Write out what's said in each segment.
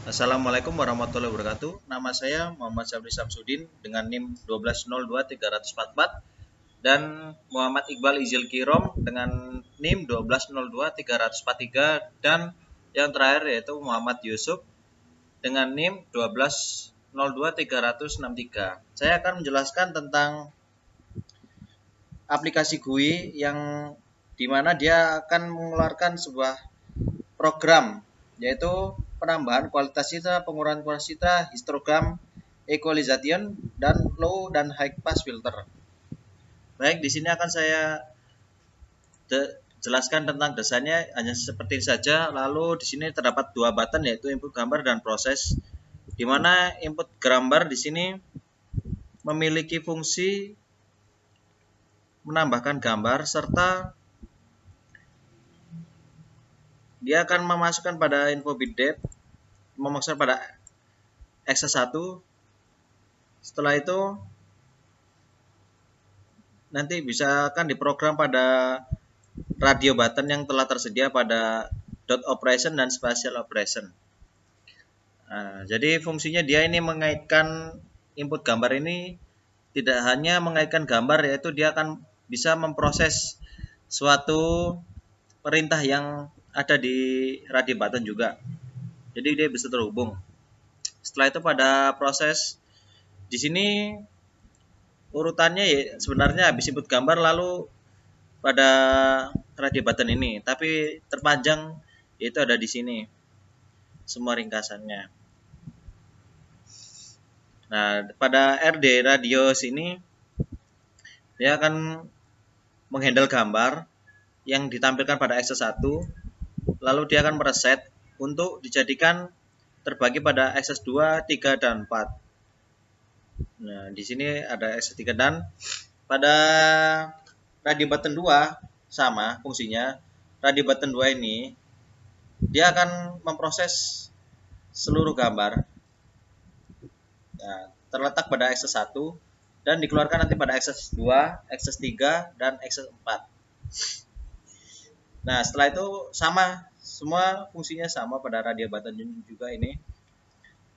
Assalamualaikum warahmatullahi wabarakatuh. Nama saya Muhammad Sabri Samsudin dengan NIM 1202344 dan Muhammad Iqbal Izil Kirom dengan NIM 1202343 dan yang terakhir yaitu Muhammad Yusuf dengan NIM 1202363. Saya akan menjelaskan tentang aplikasi GUI yang dimana dia akan mengeluarkan sebuah program yaitu penambahan kualitas citra, pengurangan kualitas citra, histogram, equalization, dan low dan high pass filter. Baik, di sini akan saya jelaskan tentang desainnya hanya seperti ini saja. Lalu di sini terdapat dua button yaitu input gambar dan proses. Di mana input gambar di sini memiliki fungsi menambahkan gambar serta dia akan memasukkan pada info bitdepth, memasukkan pada access 1. Setelah itu nanti bisa akan diprogram pada radio button yang telah tersedia pada dot operation dan spatial operation. Nah, jadi fungsinya dia ini mengaitkan input gambar ini tidak hanya mengaitkan gambar, yaitu dia akan bisa memproses suatu perintah yang ada di radio button juga. Jadi dia bisa terhubung. Setelah itu pada proses di sini urutannya ya sebenarnya habis input gambar lalu pada radio button ini, tapi terpanjang yaitu ada di sini semua ringkasannya. Nah, pada RD radio sini dia akan menghandle gambar yang ditampilkan pada access 1, lalu dia akan mereset untuk dijadikan terbagi pada access 2, 3 dan 4. Nah, di sini ada access 3 dan pada radio button 2 sama fungsinya. Radio button 2 ini dia akan memproses seluruh gambar. Nah, terletak pada access 1 dan dikeluarkan nanti pada access 2, access 3 dan access 4. Nah, setelah itu sama, semua fungsinya sama pada radio button juga ini.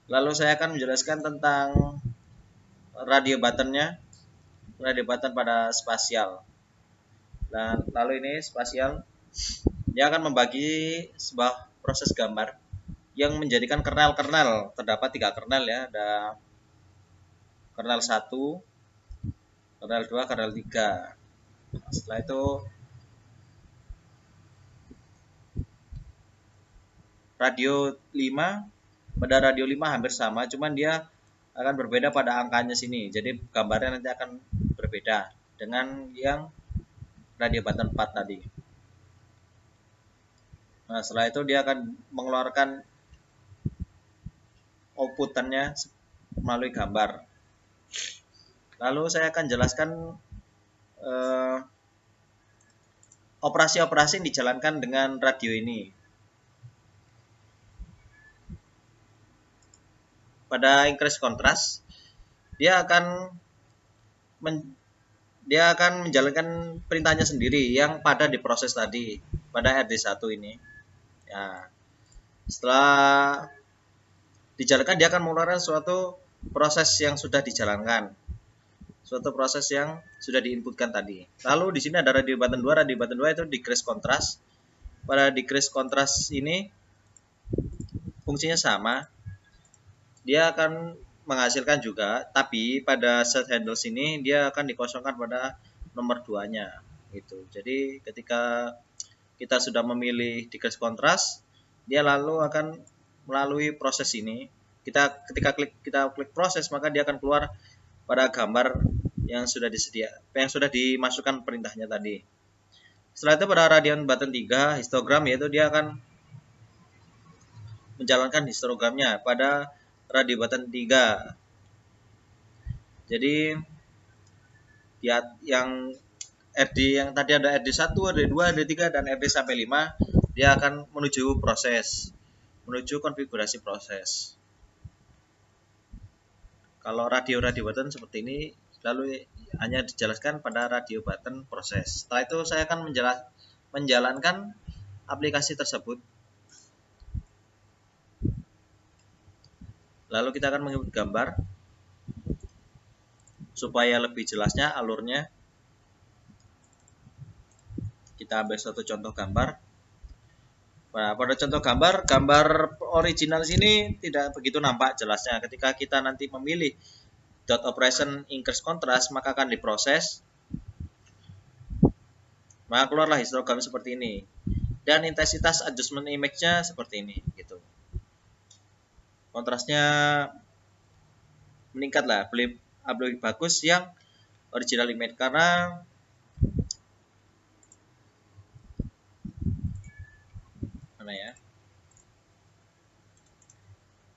Lalu saya akan menjelaskan tentang radio buttonnya, radio button pada spasial. Dan lalu ini spasial, dia akan membagi sebuah proses gambar yang menjadikan kernel-kernel. Terdapat 3 kernel ya, ada kernel 1, kernel 2, kernel 3. Nah, setelah itu radio 5, pada radio 5 hampir sama, cuman dia akan berbeda pada angkanya sini. Jadi gambarnya nanti akan berbeda dengan yang radio button 4 tadi. Nah, setelah itu dia akan mengeluarkan outputannya melalui gambar. Lalu saya akan jelaskan operasi-operasi yang dijalankan dengan radio ini. Pada increase contrast, dia akan menjalankan perintahnya sendiri yang pada diproses tadi pada RD1 ini. Ya, setelah dijalankan dia akan mengeluarkan suatu proses yang sudah dijalankan, suatu proses yang sudah diinputkan tadi. Lalu di sini ada radio button 2, radio button 2 itu decrease contrast. Pada decrease contrast ini fungsinya sama, dia akan menghasilkan juga, tapi pada set handles ini dia akan dikosongkan pada nomor 2-nya gitu. Jadi ketika kita sudah memilih decrease contrast, dia lalu akan melalui proses ini. Ketika kita klik proses, maka dia akan keluar pada gambar yang sudah dimasukkan perintahnya tadi. Setelah itu pada radio button 3 histogram, yaitu dia akan menjalankan histogramnya pada radio button 3. Jadi yang RD yang tadi ada RD1, RD2, RD3 dan RD sampai 5, dia akan menuju konfigurasi proses. Kalau radio button seperti ini, lalu hanya dijelaskan pada radio button proses. Setelah itu saya akan menjalankan aplikasi tersebut. Lalu kita akan menginput gambar supaya lebih jelasnya alurnya. Kita ambil satu contoh gambar. Nah, pada contoh gambar original sini tidak begitu nampak jelasnya. Ketika kita nanti memilih dot operation increase contrast, maka akan diproses. Maka keluarlah histogram seperti ini. Dan intensitas adjustment image-nya seperti ini gitu. Kontrasnya meningkat lah, lebih bagus yang original image karena mana ya?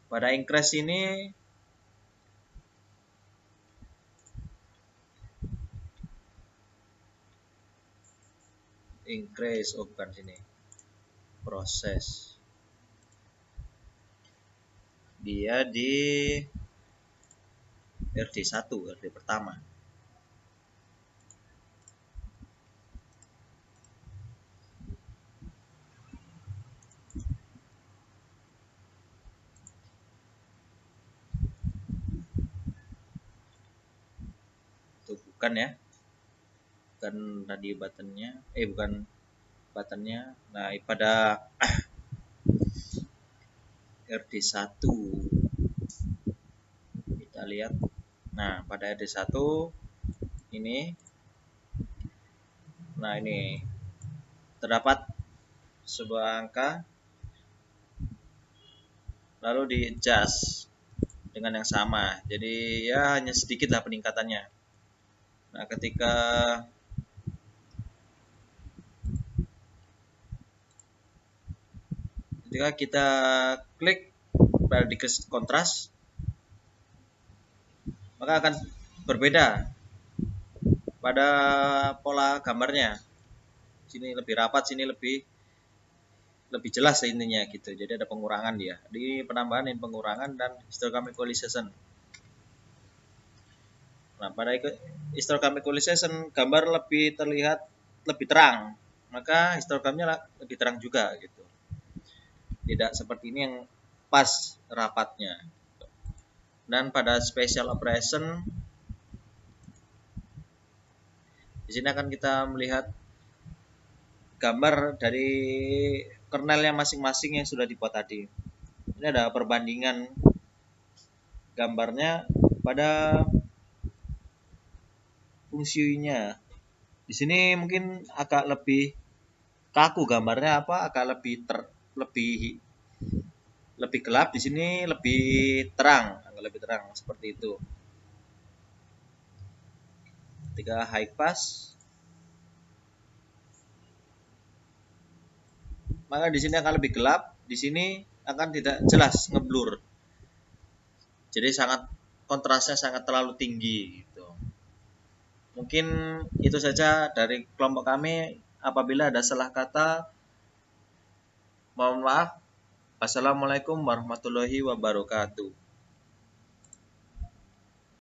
Pada increase ini increase, oh bukan sini. Proses. Dia di RD1, RD pertama. Itu bukan ya. Bukan radio buttonnya, bukan buttonnya. Nah, pada RD1 kita lihat. Nah, pada RD1 ini, nah ini terdapat sebuah angka lalu di adjust dengan yang sama, jadi ya hanya sedikit lah peningkatannya. Nah, ketika kita klik pada decrease contrast, maka akan berbeda pada pola gambarnya. Sini lebih rapat, sini lebih jelas intinya gitu. Jadi ada pengurangan dia. Di penambahan dan pengurangan dan histogram equalization. Nah, pada histogram equalization gambar lebih terlihat lebih terang, maka histogramnya lebih terang juga gitu. Tidak seperti ini yang pas rapatnya. Dan pada special operation di sini akan kita melihat gambar dari kernelnya masing-masing yang sudah dibuat tadi. Ini ada perbandingan gambarnya pada fungsinya. Di sini mungkin agak lebih kaku gambarnya, agak lebih gelap. Di sini lebih terang, seperti itu. Ketika high pass, maka di sini akan lebih gelap, di sini akan tidak jelas, ngeblur. Jadi kontrasnya sangat terlalu tinggi gitu. Mungkin itu saja dari kelompok kami. Apabila ada salah kata, mohon maaf. Wassalamualaikum warahmatullahi wabarakatuh.